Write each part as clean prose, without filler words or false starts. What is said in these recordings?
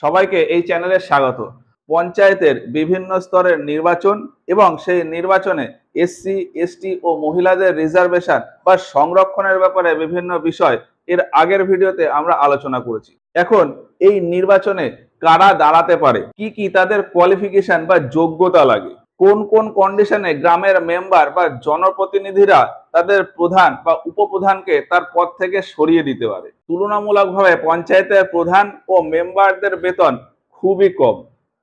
সবাইকে এই চ্যানেলে স্বাগত। পঞ্চায়েতের বিভিন্ন স্তরের নির্বাচন এবং সেই নির্বাচনে এসসি, এসটি ও মহিলাদের রিজার্ভেশন বা সংরক্ষণের ব্যাপারে বিভিন্ন বিষয় এর আগের ভিডিওতে আমরা আলোচনা করেছি। এখন এই নির্বাচনে কারা দাঁড়াতে পারে, কি কি তাদের কোয়ালিফিকেশন বা যোগ্যতা লাগে, কোন কোন কন্ডিশনে গ্রামের মেম্বার বা জনপ্রতিনিধিরা তাদের প্রধান বা উপপ্রধানকে তার পদ থেকে সরিয়ে দিতে পারে। তুলনামূলকভাবে পঞ্চায়েতের প্রধান ও মেম্বারদের বেতন খুবই কম,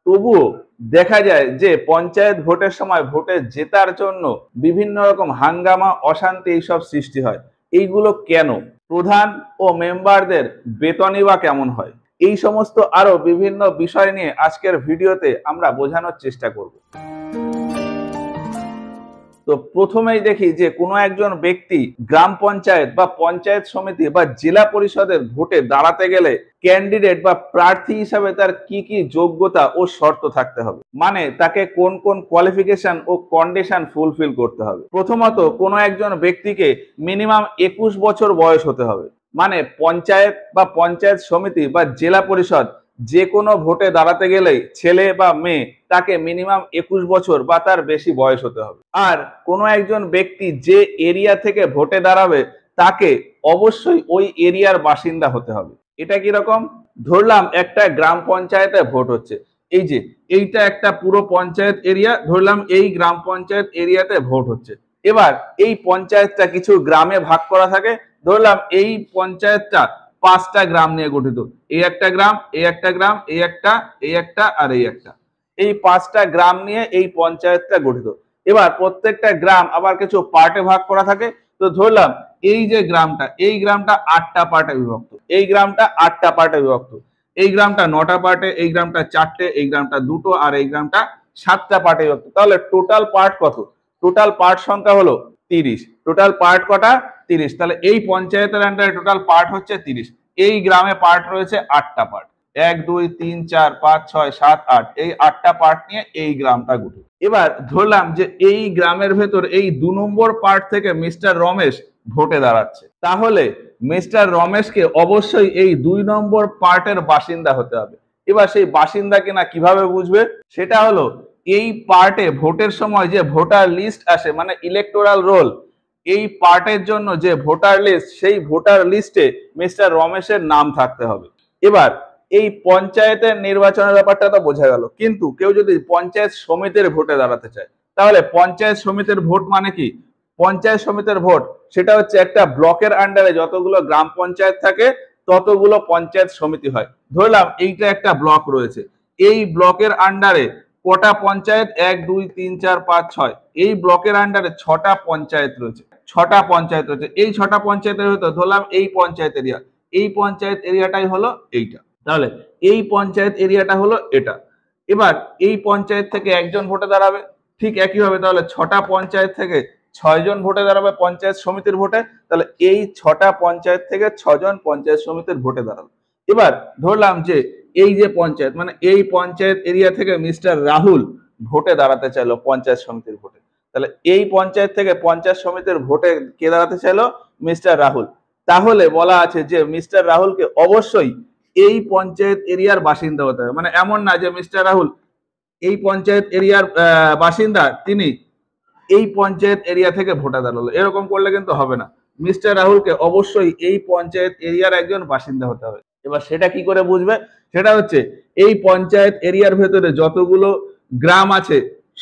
তবুও দেখা যায় যে পঞ্চায়েত ভোটের সময় ভোটে জেতার জন্য বিভিন্ন রকম হাঙ্গামা, অশান্তি এইসব সৃষ্টি হয়। এইগুলো কেন? প্রধান ও মেম্বারদের বেতনই বা কেমন হয়? এই সমস্ত আরো বিভিন্ন বিষয় নিয়ে আজকের ভিডিওতে আমরা বোঝানোর চেষ্টা করব। তো প্রথমেই দেখি যে কোনো একজন ব্যক্তি গ্রাম পঞ্চায়েত বা পঞ্চায়েত সমিতি বা জেলা পরিষদের ভোটে দাঁড়াতে গেলে ক্যান্ডিডেট বা প্রার্থী হিসাবে তার কি কি যোগ্যতা ও শর্ত থাকতে হবে, মানে তাকে কোন কোন কোয়ালিফিকেশন ও কন্ডিশন ফুলফিল করতে হবে। প্রথমত, কোনো একজন ব্যক্তিকে মিনিমাম 21 বছর বয়স হতে হবে, মানে পঞ্চায়েত বা পঞ্চায়েত সমিতি বা জেলা পরিষদ যে কোনো ভোটে দাঁড়াতে গেলেই ছেলে বা মেয়ে তাকে মিনিমাম 21 বছর বা তার বেশি বয়স হতে হবে। আর কোনো একজন ব্যক্তি যে এরিয়া থেকে ভোটে দাঁড়াবে তাকে অবশ্যই ওই এরিয়ার বাসিন্দা হতে হবে। এটা কিরকম? ধরলাম একটা গ্রাম পঞ্চায়েতে ভোট হচ্ছে, এই যে এইটা একটা পুরো পঞ্চায়েত এরিয়া, ধরলাম এই গ্রাম পঞ্চায়েত এরিয়াতে ভোট হচ্ছে। এবার এই পঞ্চায়েতটা কিছু গ্রামে ভাগ করা থাকে, ধরলাম এই পঞ্চায়েতটা 5টা গ্রাম নিয়ে গঠিত। এই একটা গ্রাম, এই একটা গ্রাম, এই একটা, এই একটা আর এই একটা, এই 5টা গ্রাম নিয়ে এই পঞ্চায়েতটা গঠিত। এবার প্রত্যেকটা গ্রাম আবার কিছু পার্টে ভাগ করা থাকে। তো ধরলাম এই যে গ্রামটা, এই গ্রামটা 8টা পার্টে বিভক্ত, এই গ্রামটা 8টা পার্টে বিভক্ত, এই গ্রামটা 9টা পার্টে, এই গ্রামটা 4টে, এই গ্রামটা 2টো আর এই গ্রামটা 7টা পার্টে বিভক্ত। তাহলে টোটাল পার্ট কত? টোটাল পার্ট সংখ্যা হলো 30। টোটাল পার্ট কটা? 30। তাহলে এই পঞ্চায়েতের আন্ডারে টোটাল পার্ট হচ্ছে 30। এই গ্রামে পার্ট রয়েছে 8টা পার্ট, 1 2 3 4 5 6 7 8, এই 8টা পার্ট নিয়ে এই গ্রামটা গঠিত। এবার ধরলাম যে এই গ্রামের ভেতর এই 2 নম্বর পার্ট থেকে মিস্টার রমেশ ভোটে দাঁড়াচ্ছে, তাহলে মিস্টার রমেশকে অবশ্যই এই 2 নম্বর পার্টের বাসিন্দা হতে হবে। এবার সেই বাসিন্দা কিনা কিভাবে বুঝবে? সেটা হলো এই পার্টে ভোটের সময় যে ভোটার লিস্ট আসে, মানে ইলেকটোরাল রোল, এই পার্টের জন্য যে ভোটার লিস্ট, সেই ভোটার লিস্টে মিস্টার রমেশের নাম থাকতে হবে। এবার এই পঞ্চায়েতের নির্বাচনের ব্যাপারটা তো বোঝা গেল, কিন্তু কেউ যদি পঞ্চায়েত সমিতির ভোটে দাঁড়াতে চায়, তাহলে পঞ্চায়েত সমিতির ভোট মানে কি? পঞ্চায়েত সমিতির ভোট সেটা হচ্ছে একটা ব্লকের আন্ডারে যতগুলো গ্রাম পঞ্চায়েত থাকে ততগুলো পঞ্চায়েত সমিতি হয়। ধরলাম এইটা একটা ব্লক রয়েছে, এই ব্লকের আন্ডারে কটা পঞ্চায়েত? 1 2 3 4 5 6, এই ব্লকের আন্ডারে 6টা পঞ্চায়েত রয়েছে। 6টা পঞ্চায়েত রয়েছে, এই 6টা পঞ্চায়েতের ভিতর ধরলাম এই পঞ্চায়েত এরিয়া, এই পঞ্চায়েত এরিয়াটাই হলো এইটা। তাহলে এই পঞ্চায়েত এরিয়াটা হলো এটা। এবার এই পঞ্চায়েত থেকে একজন ভোটে দাঁড়াবে, ঠিক একইভাবে তাহলে 6টা পঞ্চায়েত থেকে 6 জন ভোটে দাঁড়াবে পঞ্চায়েত সমিতির ভোটে। তাহলে এই 6টা পঞ্চায়েত থেকে 6 জন পঞ্চায়েত সমিতির ভোটে দাঁড়াবে। এবার ধরলাম যে এই যে পঞ্চায়েত, মানে এই পঞ্চায়েত এরিয়া থেকে মিস্টার রাহুল ভোটে দাঁড়াতে চাইলো পঞ্চায়েত সমিতির ভোটে। তাহলে এই পঞ্চায়েত থেকে পঞ্চায়েত সমিতির ভোটে কে দাঁড়াতে চাইলো? মিস্টার রাহুল। তাহলে বলা আছে যে মিস্টার রাহুলকে অবশ্যই এই পঞ্চায়েত এরিয়ার বাসিন্দা হতে হবে। মানে এমন না যে মিস্টার রাহুল এই পঞ্চায়েত এরিয়ার বাসিন্দা, তিনি এই পঞ্চায়েত এরিয়া থেকে ভোটে দাঁড়ালো, এরকম করলে কিন্তু হবে না। মিস্টার রাহুলকে অবশ্যই এই পঞ্চায়েত এরিয়ার একজন বাসিন্দা হতে হবে। এবার সেটা কি করে বুঝবে? সেটা হচ্ছে এই পঞ্চায়েত এরিয়ার ভেতরে যতগুলো গ্রাম আছে,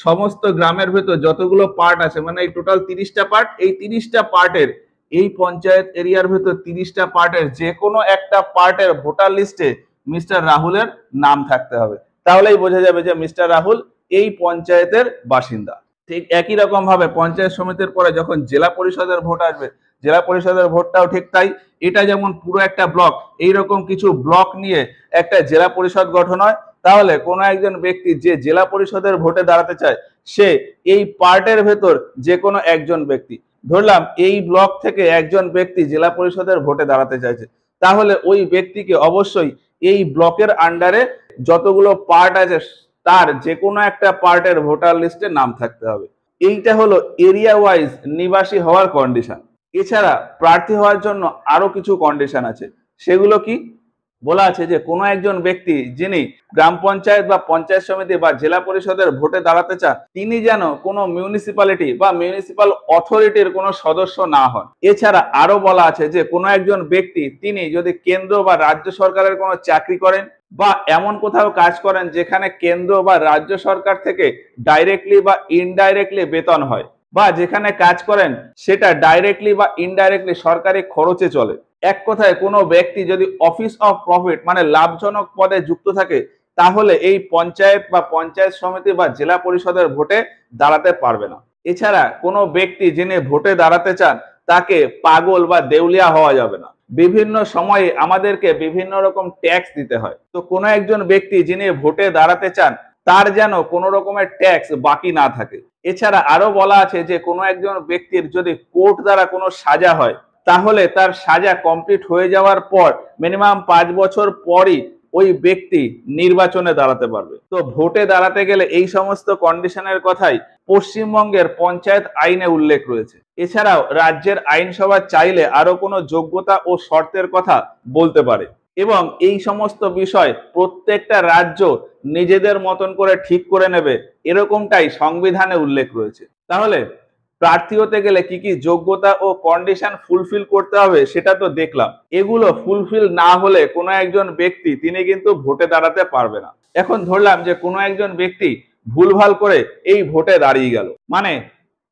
সমস্ত গ্রামের ভেতর যতগুলো পার্ট আছে, মানে এই টোটাল 30টা পার্ট, এই 30টা পার্টের এই পঞ্চায়েত এরিয়ার ভেতর 30টা পার্টের যে কোনো একটা পার্টের ভোটার লিস্টে মিস্টার রাহুলের নাম থাকতে হবে। তাহলেই বোঝা যাবে যে মিস্টার রাহুল এই পঞ্চায়েতের বাসিন্দা। ঠিক একই রকম ভাবে পঞ্চায়েত সমিতির পরে যখন জেলা পরিষদের ভোট আসবে, জেলা পরিষদের ভোটটাও ঠিক তাই। এটা যেমন পুরো একটা ব্লক, এইরকম কিছু ব্লক নিয়ে একটা জেলা পরিষদ গঠন হয়। তাহলে কোনো একজন ব্যক্তি যে জেলা পরিষদের ভোটে দাঁড়াতে চায়, সে এই পার্টের ভেতর যে কোনো একজন ব্যক্তি, ধরলাম এই ব্লক থেকে একজন ব্যক্তি জেলা পরিষদের ভোটে দাঁড়াতে চাইছে, তাহলে ওই ব্যক্তিকে অবশ্যই এই ব্লকের আন্ডারে যতগুলো পার্ট আছে তার যে কোনো একটা পার্টের ভোটার লিস্টে নাম থাকতে হবে। এইটা হলো এরিয়া ওয়াইজ নিবাসী হওয়ার কন্ডিশন। এছাড়া প্রার্থী হওয়ার জন্য আরো কিছু কন্ডিশন আছে, সেগুলো কি? বলা আছে যে কোনো একজন ব্যক্তি যিনি গ্রাম পঞ্চায়েত বা পঞ্চায়েত সমিতি বা জেলা পরিষদের ভোটে দাঁড়াতে চান, তিনি যেন কোনো মিউনিসিপ্যালিটি বা মিউনিসিপাল অথরিটির কোনো সদস্য না হন। এছাড়া আরো বলা আছে যে কোনো একজন ব্যক্তি তিনি যদি কেন্দ্র বা রাজ্য সরকারের কোনো চাকরি করেন বা এমন কোথাও কাজ করেন যেখানে কেন্দ্র বা রাজ্য সরকার থেকে ডাইরেক্টলি বা ইনডাইরেক্টলি বেতন হয়, বা যেখানে কাজ করেন সেটা ডাইরেক্টলি বা ইনডাইরেক্টলি সরকারি খরচে চলে। এক কথায় কোনো ব্যক্তি যদি অফিস অফ প্রফিট মানে লাভজনক পদে যুক্ত থাকে, তাহলে এই পঞ্চায়েত বা পঞ্চায়েত সমিতি বা জেলা পরিষদের ভোটে দাঁড়াতে পারবে না। এছাড়া কোনো ব্যক্তি যিনি ভোটে দাঁড়াতে চান তাকে পাগল বা দেউলিয়া হওয়া যাবে না। বিভিন্ন সময়ে আমাদেরকে বিভিন্ন রকম ট্যাক্স দিতে হয়, তো কোনো একজন ব্যক্তি যিনি ভোটে দাঁড়াতে চান তার যেন কোনো রকমের ট্যাক্স বাকি না থাকে। এছাড়া আরো বলা আছে যে কোনো একজন ব্যক্তির যদি কোর্ট দ্বারা কোনো সাজা হয়, তাহলে তার সাজা কমপ্লিট হয়ে যাওয়ার পর মিনিমাম 5 বছর পরই ওই ব্যক্তি নির্বাচনে দাঁড়াতে পারবে। তো ভোটে দাঁড়াতে গেলে এই সমস্ত কন্ডিশনের কথাই পশ্চিমবঙ্গের পঞ্চায়েত আইনে উল্লেখ রয়েছে। এছাড়াও রাজ্যের আইনসভা চাইলে আরো কোনো যোগ্যতা ও শর্তের কথা বলতে পারে, এবং এই সমস্ত বিষয় প্রত্যেকটা রাজ্য নিজেদের মতন করে ঠিক করে নেবে, এরকমটাই সংবিধানে উল্লেখ রয়েছে। তাহলে প্রার্থী হতে গেলে কি কি যোগ্যতা ও কন্ডিশন ফুলফিল করতে হবে সেটা তো দেখলাম। এগুলো ফুলফিল না হলে কোনো একজন ব্যক্তি তিনি কিন্তু ভোটে দাঁড়াতে পারবে না। এখন ধরলাম যে কোনো একজন ব্যক্তি ভুলভাল করে এই ভোটে দাঁড়িয়ে গেল, মানে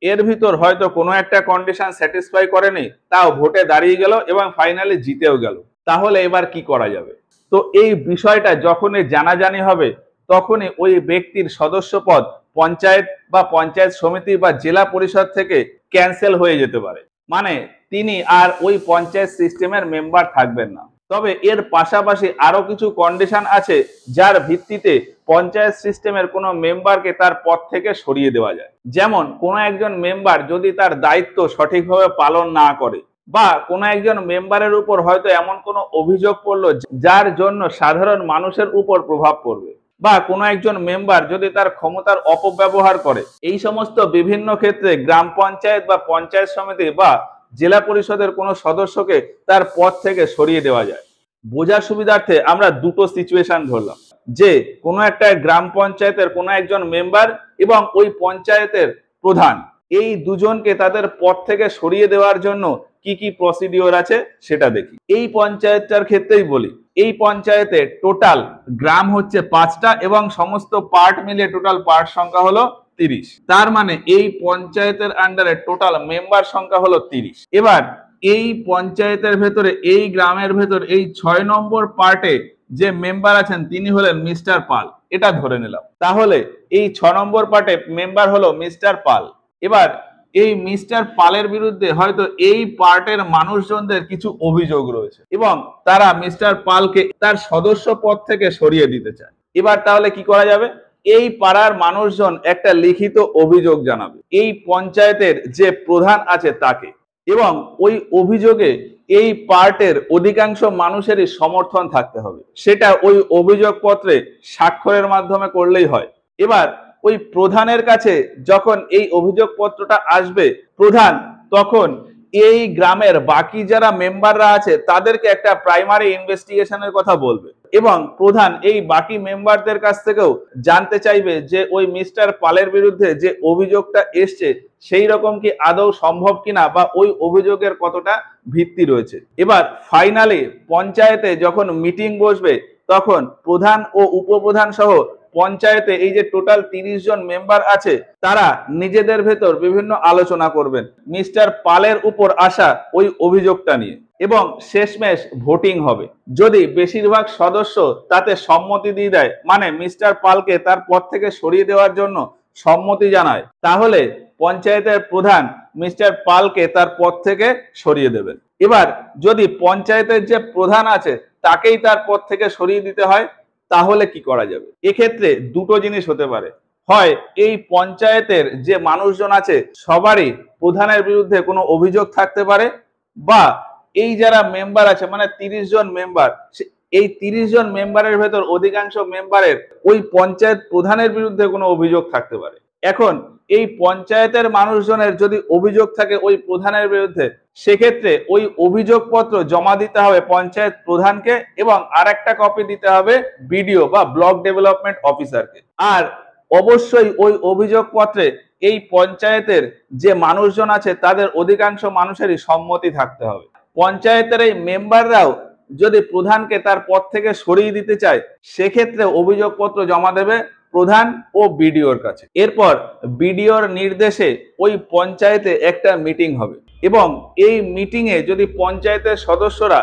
এর ভিতর হয়তো কোনো একটা কন্ডিশন স্যাটিসফাই করেনি, তাও ভোটে দাঁড়িয়ে গেল এবং ফাইনালি জিতেও গেল। তাহলে এবার কি করা যাবে? তো এই বিষয়টা যখনই জানাজানি হবে, তখনই ওই ব্যক্তির সদস্য পদ পঞ্চায়েত বা পঞ্চায়েত সমিতি বা জেলা পরিষদ থেকে ক্যান্সেল হয়ে যেতে পারে, মানে তিনি আর ওই পঞ্চায়েত সিস্টেমের মেম্বার থাকবেন না। তবে এর পাশাপাশি আরো কিছু কন্ডিশন আছে যার ভিত্তিতে পঞ্চায়েত সিস্টেমের কোনো মেম্বারকে তার পদ থেকে সরিয়ে দেওয়া যায়। যেমন কোনো একজন মেম্বার যদি তার দায়িত্ব সঠিকভাবে পালন না করে, বা কোনো একজন মেম্বারের উপর হয়তো এমন কোনো অভিযোগ পড়লো যার জন্য সাধারণ মানুষের উপর প্রভাব পড়বে, বা কোনো একজন মেম্বার যদি তার ক্ষমতার অপব্যবহার করে, এই সমস্ত বিভিন্ন ক্ষেত্রে গ্রাম পঞ্চায়েত বা পঞ্চায়েত সমিতি বা জেলা পরিষদের কোনো সদস্যকে তার পদ থেকে সরিয়ে দেওয়া যায়। বোঝার সুবিধার্থে আমরা দুটো সিচুয়েশন ধরলাম, যে কোনো একটা গ্রাম পঞ্চায়েতের কোনো একজন মেম্বার এবং ওই পঞ্চায়েতের প্রধান, এই দুজনকে তাদের পদ থেকে সরিয়ে দেওয়ার জন্য কি কি প্রসিডিওর আছে সেটা দেখি। এই পঞ্চায়েতটার ক্ষেত্রেই বলি, এই পঞ্চায়েতে টোটাল গ্রাম হচ্ছে 5টা এবং সমস্ত পার্ট মিলিয়ে টোটাল পার্ট সংখ্যা হলো 30। তার মানে এই পঞ্চায়েতের আন্ডারে টোটাল মেম্বার সংখ্যা হলো 30। এবার এই পঞ্চায়েতের ভেতরে এই গ্রামের ভেতর এই 6 নম্বর পার্টে যে মেম্বার আছেন তিনি হলেন মিস্টার পাল, এটা ধরে নিলাম। তাহলে এই 6 নম্বর পার্টে মেম্বার হলো মিস্টার পাল। এবার এই মিস্টার পালের বিরুদ্ধে হয়তো এই পার্টের মানুষজনদের কিছু অভিযোগ রয়েছে এবং তারা মিস্টার পালকে তার সদস্য পদ থেকে সরিয়ে দিতে চায়। এবার তাহলে কি করা যাবে? এই পাড়ার মানুষজন একটা লিখিত অভিযোগ জানাবে এই পঞ্চায়েতের যে প্রধান আছে তাকে, এবং ওই অভিযোগে এই পার্টের অধিকাংশ মানুষেরই সমর্থন থাকতে হবে। সেটা ওই অভিযোগপত্রে স্বাক্ষরের মাধ্যমে করলেই হয়। এবার ওই প্রধানের কাছে যখন এই অভিযোগপত্রটা আসবে, প্রধান তখন এই গ্রামের বাকি যারা মেম্বাররা আছে তাদেরকে একটা প্রাইমারি ইনভেস্টিগেশনের কথা বলবে, এবং প্রধান এই বাকি মেম্বারদের কাছ থেকেও জানতে চাইবে যে ওই মিস্টার পালের বিরুদ্ধে যে অভিযোগটা এসছে সেই রকম কি আদৌ সম্ভব কিনা, বা ওই অভিযোগের কতটা ভিত্তি রয়েছে। এবার ফাইনালি পঞ্চায়েতে যখন মিটিং বসবে, তখন প্রধান ও উপপ্রধান সহ পঞ্চায়েতে এই যে টোটাল 30 জন মেম্বার আছে তারা নিজেদের ভেতর বিভিন্ন আলোচনা করবেন মিস্টার পালের উপর আসা ওই অভিযোগটা নিয়ে, এবং শেষমেশ ভোটিং হবে। যদি বেশিরভাগ সদস্য তাতে সম্মতি দিয়ে দেয়, মানে মিস্টার পালকে তার পদ থেকে সরিয়ে দেওয়ার জন্য সম্মতি জানায়, তাহলে পঞ্চায়েতের প্রধান মিস্টার পালকে তার পদ থেকে সরিয়ে দেবেন। এবার যদি পঞ্চায়েতের যে প্রধান আছে তাকেই তার পদ থেকে সরিয়ে দিতে হয়, তাহলে কি করা যাবে? এক্ষেত্রে দুটো জিনিস হতে পারে, হয় এই পঞ্চায়েতের যে মানুষজন আছে সবারই প্রধানের বিরুদ্ধে কোনো অভিযোগ থাকতে পারে, বা এই যারা মেম্বার আছে মানে 30 জন মেম্বার, এই 30 জন মেম্বারের ভেতর অধিকাংশ মেম্বারের ওই পঞ্চায়েত প্রধানের বিরুদ্ধে কোনো অভিযোগ থাকতে পারে। এখন এই পঞ্চায়েতের মানুষজনের যদি অভিযোগ থাকে ওই প্রধানের বিরুদ্ধে, সেক্ষেত্রে ওই অভিযোগপত্র জমা দিতে হবে পঞ্চায়েত প্রধানকে এবং আরেকটা কপি দিতে হবে বিডিও বা ব্লক ডেভেলপমেন্ট অফিসারকে। আর অবশ্যই ওই অভিযোগপত্রে এই পঞ্চায়েতের যে মানুষজন আছে তাদের অধিকাংশ মানুষেরই সম্মতি থাকতে হবে। পঞ্চায়েতের এই মেম্বাররাও যদি প্রধানকে তার পদ থেকে সরিয়ে দিতে চায়, সেক্ষেত্রে অভিযোগপত্র জমা দেবে প্রধান ও বিডিওর কাছে। এরপর বিডিওর নির্দেশে ওই পঞ্চায়েতে একটা মিটিং হবে এবং এই মিটিংয়ে যদি পঞ্চায়েতের সদস্যরা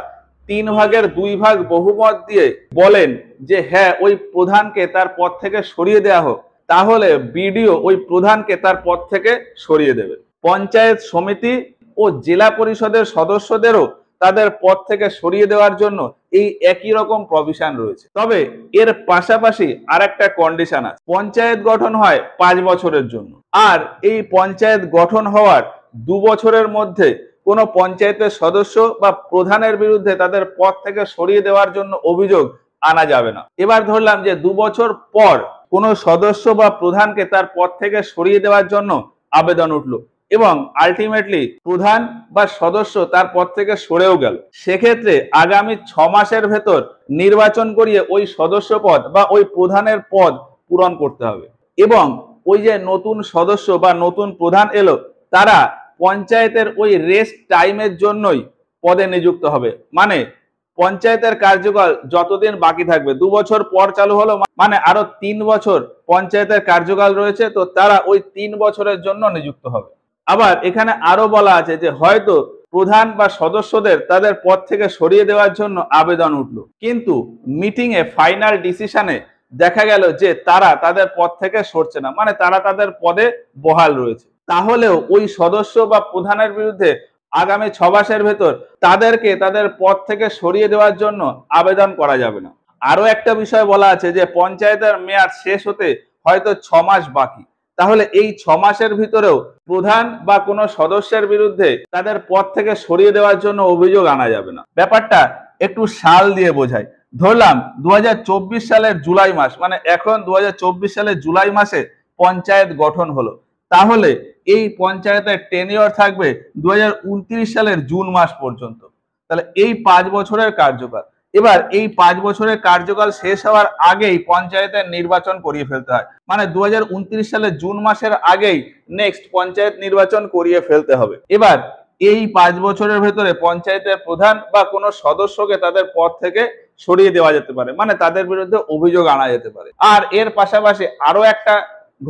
3/2 বহুমত দিয়ে বলেন যে হ্যাঁ ওই প্রধানকে তার পদ থেকে সরিয়ে দেওয়া হোক, তাহলে বিডিও ওই প্রধানকে তার পদ থেকে সরিয়ে দেবে। পঞ্চায়েত সমিতি ও জেলা পরিষদের সদস্যদেরও তাদের পদ থেকে সরিয়ে দেওয়ার জন্য এই একই রকম প্রভিশন রয়েছে। তবে এর পাশাপাশি আরেকটা কন্ডিশন আছে। পঞ্চায়েত গঠন হয় 5 বছরের জন্য, আর এই পঞ্চায়েত গঠন হওয়ার 2 বছরের মধ্যে কোনো পঞ্চায়েতের সদস্য বা প্রধানের বিরুদ্ধে তাদের পদ থেকে সরিয়ে দেওয়ার জন্য অভিযোগ আনা যাবে না। এবার ধরলাম যে 2 বছর পর কোনো সদস্য বা প্রধানকে তার পদ থেকে সরিয়ে দেওয়ার জন্য আবেদন উঠলো এবং আলটিমেটলি প্রধান বা সদস্য তার পদ থেকে সরেও গেল, সেক্ষেত্রে আগামী 6 মাসের ভেতর নির্বাচন করিয়ে ওই সদস্য পদ বা ওই প্রধানের পদ পূরণ করতে হবে। এবং ওই যে নতুন সদস্য বা নতুন প্রধান এলো, তারা পঞ্চায়েতের ওই রেস্ট টাইমের জন্যই পদে নিযুক্ত হবে। মানে পঞ্চায়েতের কার্যকাল যতদিন বাকি থাকবে, 2 বছর পর চালু হলো মানে আরো 3 বছর পঞ্চায়েতের কার্যকাল রয়েছে, তো তারা ওই 3 বছরের জন্য নিযুক্ত হবে। আবার এখানে আরো বলা আছে যে হয়তো প্রধান বা সদস্যদের তাদের পদ থেকে সরিয়ে দেওয়ার জন্য আবেদন উঠলো, কিন্তু মিটিং এ ফাইনাল ডিসিশনে দেখা গেল যে তারা তাদের পদ থেকে সরছে না, মানে তারা তাদের পদে বহাল রয়েছে। তাহলেও ওই সদস্য বা প্রধানের বিরুদ্ধে আগামী 6 মাসের ভেতর তাদেরকে তাদের পদ থেকে সরিয়ে দেওয়ার জন্য আবেদন করা যাবে না। আরো একটা বিষয় বলা আছে যে পঞ্চায়েতের মেয়াদ শেষ হতে হয়তো 6 মাস বাকি, তাহলে এই 6 মাসের ভিতরেও প্রধান বা কোনো সদস্যের বিরুদ্ধে তাদের পদ থেকে সরিয়ে দেওয়ার জন্য অভিযোগ আনা যাবে না। ব্যাপারটা একটু সাল দিয়ে বোঝাই। ধরলাম 2024 সালের জুলাই মাস, মানে এখন 2024 সালের জুলাই মাসে পঞ্চায়েত গঠন হলো, তাহলে এই পঞ্চায়েতের টেনিওর থাকবে 2029 সালের জুন মাস পর্যন্ত। তাহলে এই 5 বছরের কার্যকাল। এবার এই 5 বছরের কার্যকাল শেষ হওয়ার আগেই পঞ্চায়েতের নির্বাচন করিয়ে ফেলতে হয়, মানে 2029 সালের জুন মাসের আগেই নেক্সট পঞ্চায়েত নির্বাচন করিয়ে ফেলতে হবে। এবার এই 5 বছরের ভেতরে পঞ্চায়েতের প্রধান বা কোনো সদস্যকে তাদের পদ থেকে সরিয়ে দেওয়া যেতে পারে, মানে তাদের বিরুদ্ধে অভিযোগ আনা যেতে পারে। আর এর পাশাপাশি আরো একটা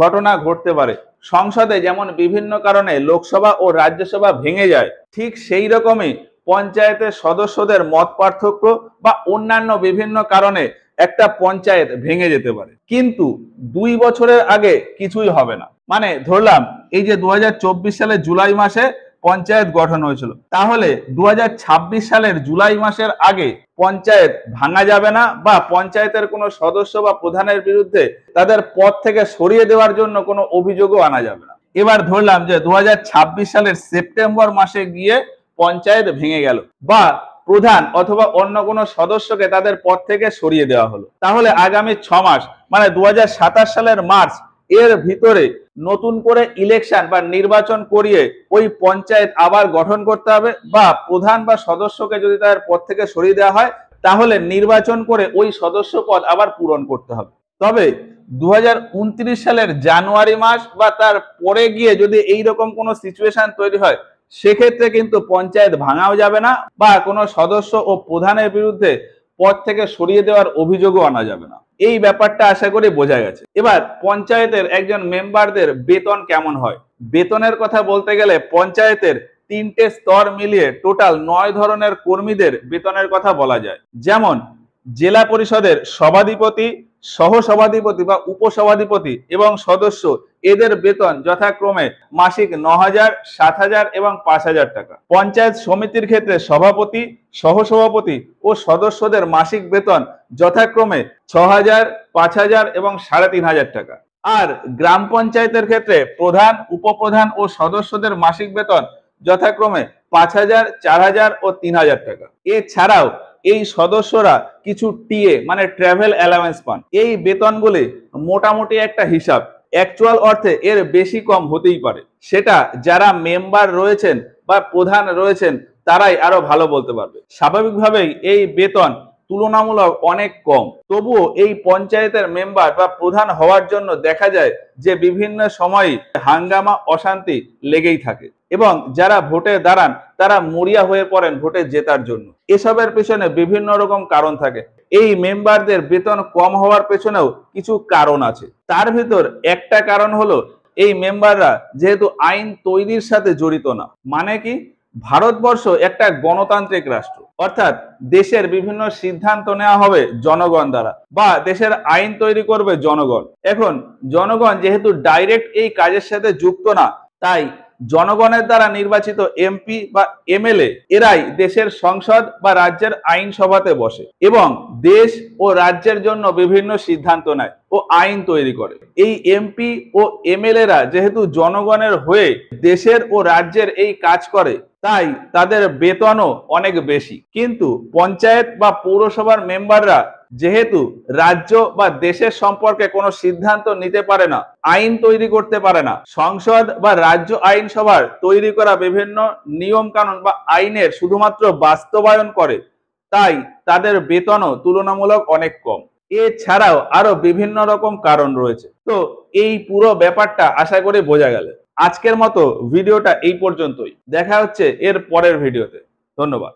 ঘটনা ঘটতে পারে। সংসদে যেমন বিভিন্ন কারণে লোকসভা ও রাজ্যসভা ভেঙে যায়, ঠিক সেই রকমই পঞ্চায়েতের সদস্যদের মত পার্থক্য বা অন্যান্য বিভিন্ন কারণে একটা পঞ্চায়েত ভেঙে যেতে পারে, কিন্তু 2 বছরের আগে কিছুই হবে না। মানে ধরলাম এই যে 2024 সালের জুলাই মাসে পঞ্চায়েত গঠন হয়েছিল, তাহলে 2026 সালের জুলাই মাসের আগে পঞ্চায়েত ভাঙা যাবে না বা পঞ্চায়েতের কোনো সদস্য বা প্রধানের বিরুদ্ধে তাদের পদ থেকে সরিয়ে দেওয়ার জন্য কোনো অভিযোগও আনা যাবে না। এবার ধরলাম যে 2026 সালের সেপ্টেম্বর মাসে গিয়ে পঞ্চায়েত ভেঙে গেল বা প্রধান অথবা অন্য কোনো সদস্যকে তাদের পদ থেকে সরিয়ে দেওয়া হলো, তাহলে আগামী 6 মাস মানে 2027 সালের মার্চ এর ভিতরে নতুন করে ইলেকশন বা নির্বাচন করিয়ে ওই পঞ্চায়েত আবার গঠন করতে হবে, বা প্রধান বা সদস্যকে যদি তার পদ থেকে সরিয়ে দেওয়া হয় তাহলে নির্বাচন করে ওই সদস্য পদ আবার পূরণ করতে হবে। তবে 2029 সালের জানুয়ারি মাস বা তার পরে গিয়ে যদি এইরকম কোনো সিচুয়েশন তৈরি হয়, সেক্ষেত্রে কিন্তু পঞ্চায়েত ভাঙাও যাবে না বা কোনো সদস্য ও প্রধানের বিরুদ্ধে পদ থেকে সরিয়ে দেওয়ার অভিযোগও আনা যাবে না। এই ব্যাপারটা আশা করি বোঝা গেছে। এবার পঞ্চায়েতের একজন মেম্বারদের বেতন কেমন হয়? বেতনের কথা বলতে গেলে পঞ্চায়েতের 3টে স্তর মিলিয়ে টোটাল 9 ধরনের কর্মীদের বেতনের কথা বলা যায়। যেমন জেলা পরিষদের সভাধিপতি, সহসভাধিপতি বা উপসভাধিপতি এবং সদস্য, এদের বেতন যথাক্রমে মাসিক 9,000, 7,000 এবং 5,000 টাকা। পঞ্চায়েত সমিতির ক্ষেত্রে সভাপতি, সহসভাপতি ও সদস্যদের মাসিক বেতন যথাক্রমে 6,000, 5,000 এবং 3,500 টাকা। আর গ্রাম পঞ্চায়েতের ক্ষেত্রে প্রধান, উপপ্রধান ও সদস্যদের মাসিক বেতন যথাক্রমে 5,000, 4,000 ও 3,000 টাকা। এছাড়াও এই সদস্যরা কিছু টিএ মানে ট্রাভেল অ্যালাওয়েন্স পান। এই বেতনগুলি মোটামুটি একটা হিসাব, অ্যাকচুয়াল অর্থে এর বেশি কম হতেই পারে। সেটা যারা মেম্বার রয়েছেন বা প্রধান রয়েছেন তারাই আরো ভালো বলতে পারবে। স্বাভাবিকভাবেই এই বেতন তুলনামূলক অনেক কম, তবুও এই পঞ্চায়েতের মেম্বার বা প্রধান হওয়ার জন্য দেখা যায় যে বিভিন্ন সময়ে হাঙ্গামা অশান্তি লেগেই থাকে এবং যারা ভোটে দাঁড়ান তারা মরিয়া হয়ে পড়েন ভোটে জেতার জন্য। এসবের পেছনে বিভিন্ন রকম কারণ থাকে। এই মেম্বারদের বেতন কম হওয়ার পেছনেও কিছু কারণ আছে। তার ভিতর একটা কারণ হলো এই মেম্বাররা যেহেতু আইন তৈরির সাথে জড়িত না। মানে কি, ভারতবর্ষ একটা গণতান্ত্রিক রাষ্ট্র, অর্থাৎ দেশের বিভিন্ন সিদ্ধান্ত নেওয়া হবে জনগণ দ্বারা বা দেশের আইন তৈরি করবে জনগণ। এখন জনগণ যেহেতু ডাইরেক্ট এই কাজের সাথে যুক্ত না, তাই জনগণের দ্বারা নির্বাচিত এমপি বা এমএলএ এরাই দেশের সংসদ বা রাজ্যের আইনসভাতে বসে এবং দেশ ও রাজ্যের জন্য বিভিন্ন সিদ্ধান্ত নেয় ও আইন তৈরি করে। এই এমপি ও এমএলএরা যেহেতু জনগণের হয়ে দেশের ও রাজ্যের এই কাজ করে, তাই তাদের বেতনও অনেক বেশি। কিন্তু পঞ্চায়েত বা পৌরসভার মেম্বাররা যেহেতু রাজ্য বা দেশের সম্পর্কে কোনো সিদ্ধান্ত নিতে পারে না, আইন তৈরি করতে পারে না, সংসদ বা রাজ্য আইনসভার তৈরি করা বিভিন্ন নিয়ম কানুন বা আইনের শুধুমাত্র বাস্তবায়ন করে, তাই তাদের বেতনও তুলনামূলক অনেক কম। এছাড়াও আরো বিভিন্ন রকম কারণ রয়েছে। তো এই পুরো ব্যাপারটা আশা করি বোঝা গেল। আজকের মতো ভিডিওটা এই পর্যন্তই। দেখা হচ্ছে এর পরের ভিডিওতে। ধন্যবাদ।